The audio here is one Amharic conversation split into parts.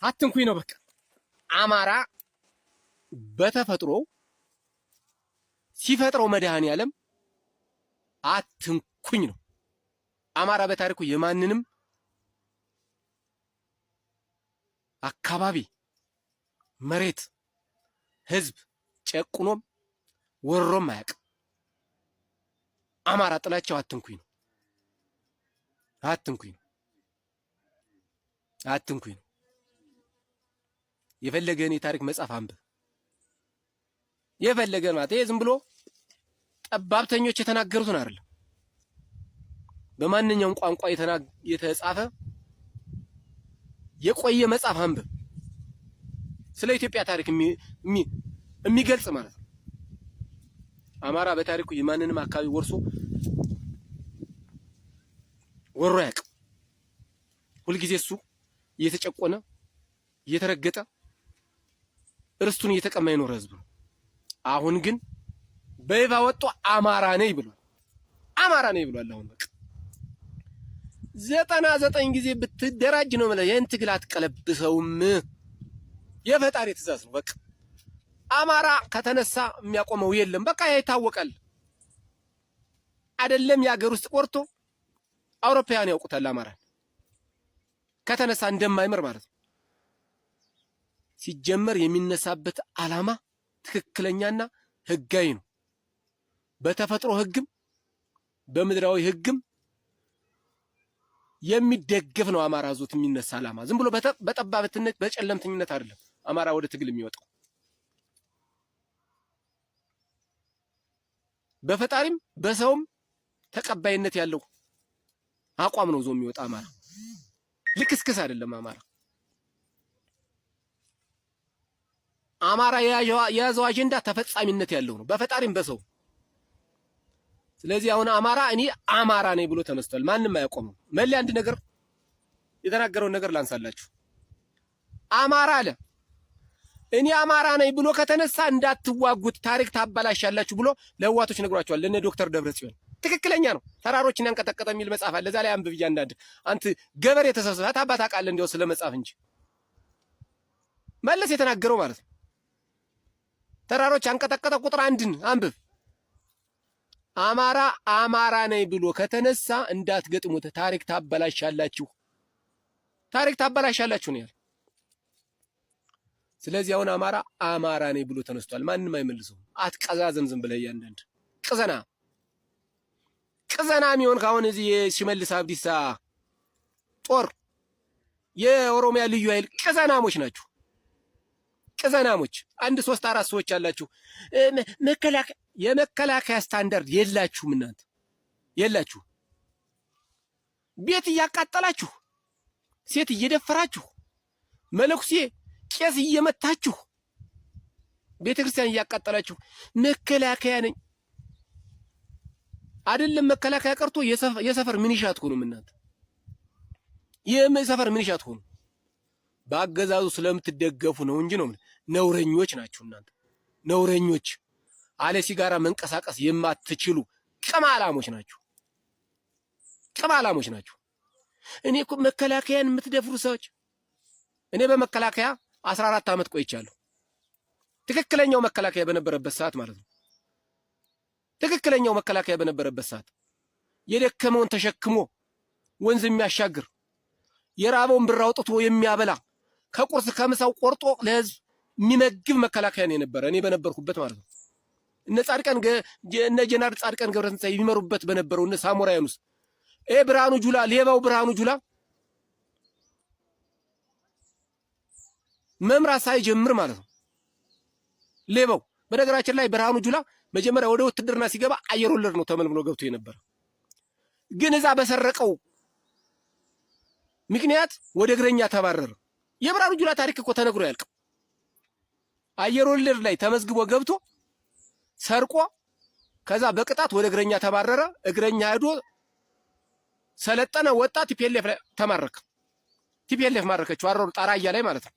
አትንኩኝ ነው በቃ። አማራ በተፈጥሮ ሲፈጥረው መድኃኔዓለም አትንኩኝ ነው። አማራ በታሪኩ የማንንም አካባቢ መሬት ህዝብ ጨቁኖም ወሮም አያውቅም። አማራ ጥላቸው አትንኩኝ ነው። አትንኩኝ ነው። አትንኩኝ ነው። የፈለገን የታሪክ መጽሐፍ አንብብ። የፈለገን ማለት ይሄ ዝም ብሎ ጠባብተኞች የተናገሩትን አይደለም። በማንኛውም ቋንቋ የተጻፈ የቆየ መጽሐፍ አንብብ። ስለ ኢትዮጵያ ታሪክ የሚገልጽ ማለት ነው። አማራ በታሪኩ የማንንም አካባቢ ወሮ ያውቅ። ሁልጊዜ እሱ እየተጨቆነ እየተረገጠ እርስቱን እየተቀማ የኖረ ህዝብ ነው። አሁን ግን በይፋ ወጥቶ አማራ ነኝ ብሏል። አማራ ነኝ ብሏል። አሁን በቃ 99 ጊዜ ብትደራጅ ነው ማለት ይሄን ትግል አትቀለብሰውም። የፈጣሪ ትእዛዝ ነው። በቃ አማራ ከተነሳ የሚያቆመው የለም። በቃ ይታወቃል። አይደለም የሀገር ውስጥ ቆርቶ አውሮፓውያን ያውቁታል። አማራን ከተነሳ እንደማይመር ማለት ነው። ሲጀመር የሚነሳበት ዓላማ ትክክለኛና ህጋዊ ነው። በተፈጥሮ ህግም በምድራዊ ህግም የሚደገፍ ነው። አማራ ዞት የሚነሳ ዓላማ ዝም ብሎ በጠባብትነት በጨለምተኝነት አይደለም አማራ ወደ ትግል የሚወጣው። በፈጣሪም በሰውም ተቀባይነት ያለው አቋም ነው ዞ የሚወጣ አማራ። ልክስክስ አይደለም አማራ። አማራ የያዘው አጀንዳ ተፈጻሚነት ያለው ነው በፈጣሪም በሰው። ስለዚህ አሁን አማራ እኔ አማራ ነኝ ብሎ ተነስቷል። ማንም አያቆመው። መሌ አንድ ነገር የተናገረውን ነገር ላንሳላችሁ። አማራ አለ እኔ አማራ ነኝ ብሎ ከተነሳ እንዳትዋጉት ታሪክ ታባላሻላችሁ ብሎ ለህዋቶች ነግሯቸዋል። ለነ ዶክተር ደብረጽዮን ትክክለኛ ነው። ተራሮችን ያንቀጠቀጠ የሚል መጽሐፍ አለ። እዛ ላይ አንብብ እያንዳንድ አንተ ገበሬ ተሰብስበህ ታባት አቃለ እንደው ስለ መጽሐፍ እንጂ መለስ የተናገረው ማለት ነው። ተራሮች ያንቀጠቀጠ ቁጥር 1ን አንብብ። አማራ አማራ ነኝ ብሎ ከተነሳ እንዳትገጥሙት ታሪክ ታባላሻላችሁ፣ ታሪክ ታባላሻላችሁ ነው ያለው። ስለዚህ አሁን አማራ ነኝ ብሎ ተነስቷል። ማንም አይመልሰውም። አትቀዛዘም ዝም ብለህ እያንዳንድ ቅዘና የሚሆን ካሁን እዚህ የሽመልስ አብዲሳ ጦር የኦሮሚያ ልዩ ኃይል ቅዘናሞች ናችሁ። ቅዘናሞች 1 3 4 ሰዎች አላችሁ። የመከላከያ ስታንዳርድ የላችሁም እናንተ የላችሁ። ቤት እያቃጠላችሁ፣ ሴት እየደፈራችሁ፣ መለኩሴ ቄስ እየመታችሁ፣ ቤተክርስቲያን እያቃጠላችሁ መከላከያ ነኝ አይደለም። መከላከያ ቀርቶ የሰፈር ምንሻ አትሆኑም እናንተ። የሰፈር ምንሻ አትሆኑ። በአገዛዙ ስለምትደገፉ ነው እንጂ ነው። ነውረኞች ናችሁ እናንተ። ነውረኞች አለ ሲጋራ መንቀሳቀስ የማትችሉ ቅማላሞች ናችሁ። ቅማላሞች ናችሁ። እኔ እኮ መከላከያን የምትደፍሩ ሰዎች፣ እኔ በመከላከያ 14 ዓመት ቆይቻለሁ። ትክክለኛው መከላከያ በነበረበት ሰዓት ማለት ነው። ትክክለኛው መከላከያ በነበረበት ሰዓት የደከመውን ተሸክሞ ወንዝ የሚያሻግር የራበውን ብር አውጥቶ የሚያበላ ከቁርስ ከምሳው ቆርጦ ለህዝብ የሚመግብ መከላከያ ነው የነበረ እኔ በነበርኩበት ማለት ነው። እነ ጀነራል ጻድቃን ገብረትንሳኤ የሚመሩበት በነበረው እነ ሳሞራ ዩኑስ ብርሃኑ ጁላ፣ ሌባው ብርሃኑ ጁላ መምራት ሳይጀምር ማለት ነው። ሌባው በነገራችን ላይ ብርሃኑ ጁላ መጀመሪያ ወደ ውትድርና ሲገባ አየር ወለድ ነው ተመልምሎ ገብቶ የነበረ። ግን እዛ በሰረቀው ምክንያት ወደ እግረኛ ተባረረ። የብርሃኑ ጁላ ታሪክ እኮ ተነግሮ ያልቀው። አየር ወለድ ላይ ተመዝግቦ ገብቶ ሰርቆ ከዛ በቅጣት ወደ እግረኛ ተባረረ። እግረኛ ሄዶ ሰለጠነ፣ ወጣ፣ ቲፒኤልኤፍ ላይ ተማረከ። ቲፒኤልኤፍ ማረከችው አሮር ጣራያ ላይ ማለት ነው።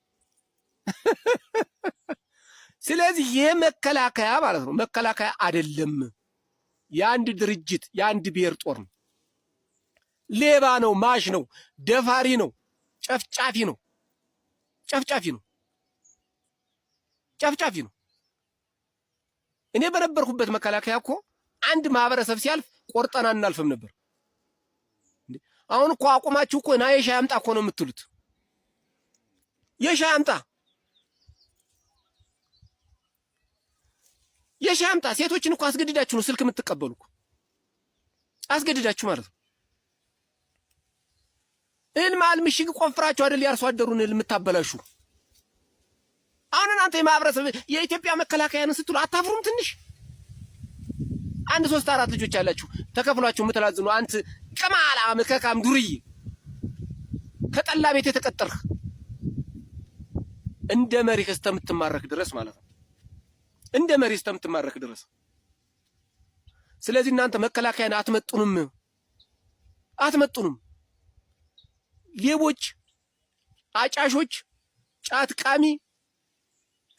ስለዚህ የመከላከያ ማለት ነው መከላከያ አይደለም። የአንድ ድርጅት የአንድ ብሔር ጦር ነው። ሌባ ነው፣ ማሽ ነው፣ ደፋሪ ነው፣ ጨፍጫፊ ነው። ጨፍጫፊ ነው፣ ጨፍጫፊ ነው። እኔ በነበርኩበት መከላከያ እኮ አንድ ማህበረሰብ ሲያልፍ ቆርጠና እናልፍም ነበር። አሁን እኮ አቁማችሁ እኮ ና የሻይ አምጣ እኮ ነው የምትሉት። የሻይ አምጣ፣ የሻይ አምጣ። ሴቶችን እኮ አስገድዳችሁ ነው ስልክ የምትቀበሉ እኮ አስገድዳችሁ ማለት ነው። እህል መሀል ምሽግ ቆፍራችሁ አይደል ያርሶ አደሩን እህል የምታበላሹ። አሁን እናንተ የማህበረሰብ የኢትዮጵያ መከላከያን ስትሉ አታፍሩም? ትንሽ አንድ 3-4 ልጆች ያላችሁ ተከፍሏችሁ የምትላዝኑ አንተ ቅማላ መከካም ዱርዬ ከጠላ ቤት የተቀጠርህ እንደ መሪ እስከምትማረክ ድረስ ማለት ነው። እንደ መሪ እስከምትማረክ ድረስ። ስለዚህ እናንተ መከላከያን አትመጡንም፣ አትመጡንም። ሌቦች፣ አጫሾች፣ ጫት ቃሚ፣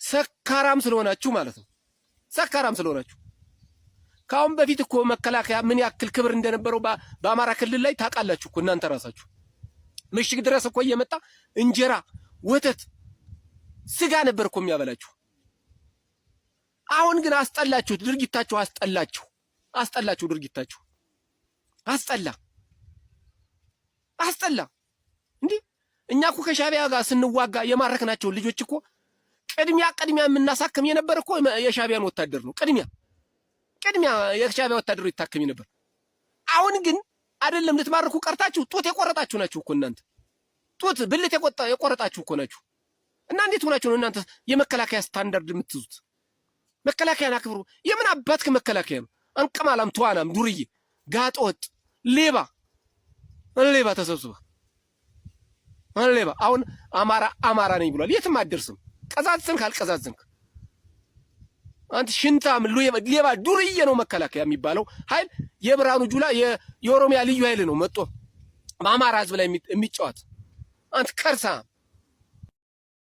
ሰካራም ስለሆናችሁ ማለት ነው። ሰካራም ስለሆናችሁ ካሁን በፊት እኮ መከላከያ ምን ያክል ክብር እንደነበረው በአማራ ክልል ላይ ታውቃላችሁ እኮ እናንተ ራሳችሁ። ምሽግ ድረስ እኮ እየመጣ እንጀራ፣ ወተት፣ ስጋ ነበር እኮ የሚያበላችሁ። አሁን ግን አስጠላችሁ፣ ድርጊታችሁ አስጠላችሁ፣ አስጠላችሁ፣ ድርጊታችሁ አስጠላ፣ አስጠላ። እንዴ እኛ እኮ ከሻቢያ ጋር ስንዋጋ የማረክናቸው ልጆች እኮ ቅድሚያ የምናሳክም የነበር እኮ የሻቢያን ወታደር ነው። ቅድሚያ የሻቢያ ወታደሩ ይታከም ነበር። አሁን ግን አይደለም ልትማርኩ ቀርታችሁ ጡት የቆረጣችሁ ናችሁ እኮ እናንተ። ጡት ብልት የቆረጣችሁ እኮ ናችሁ። እና እንዴት ሆናችሁ ነው እናንተ የመከላከያ ስታንዳርድ የምትይዙት? መከላከያን አክብሩ። የምን አባትክ መከላከያ ነው? አንቀማላም፣ ተዋናም፣ ዱርዬ፣ ጋጦጥ፣ ሌባ ተሰብስበህ ሌባ። አሁን አማራ ነኝ ብሏል። የትም አትደርስም። ቀዛዝንክ አልቀዛዝንክ አንተ ሽንታም ሌባ ዱርዬ ነው መከላከያ የሚባለው ኃይል። የብርሃኑ ጁላ የኦሮሚያ ልዩ ኃይል ነው መጥቶ በአማራ ህዝብ ላይ የሚጫወት። አንተ ከርሳ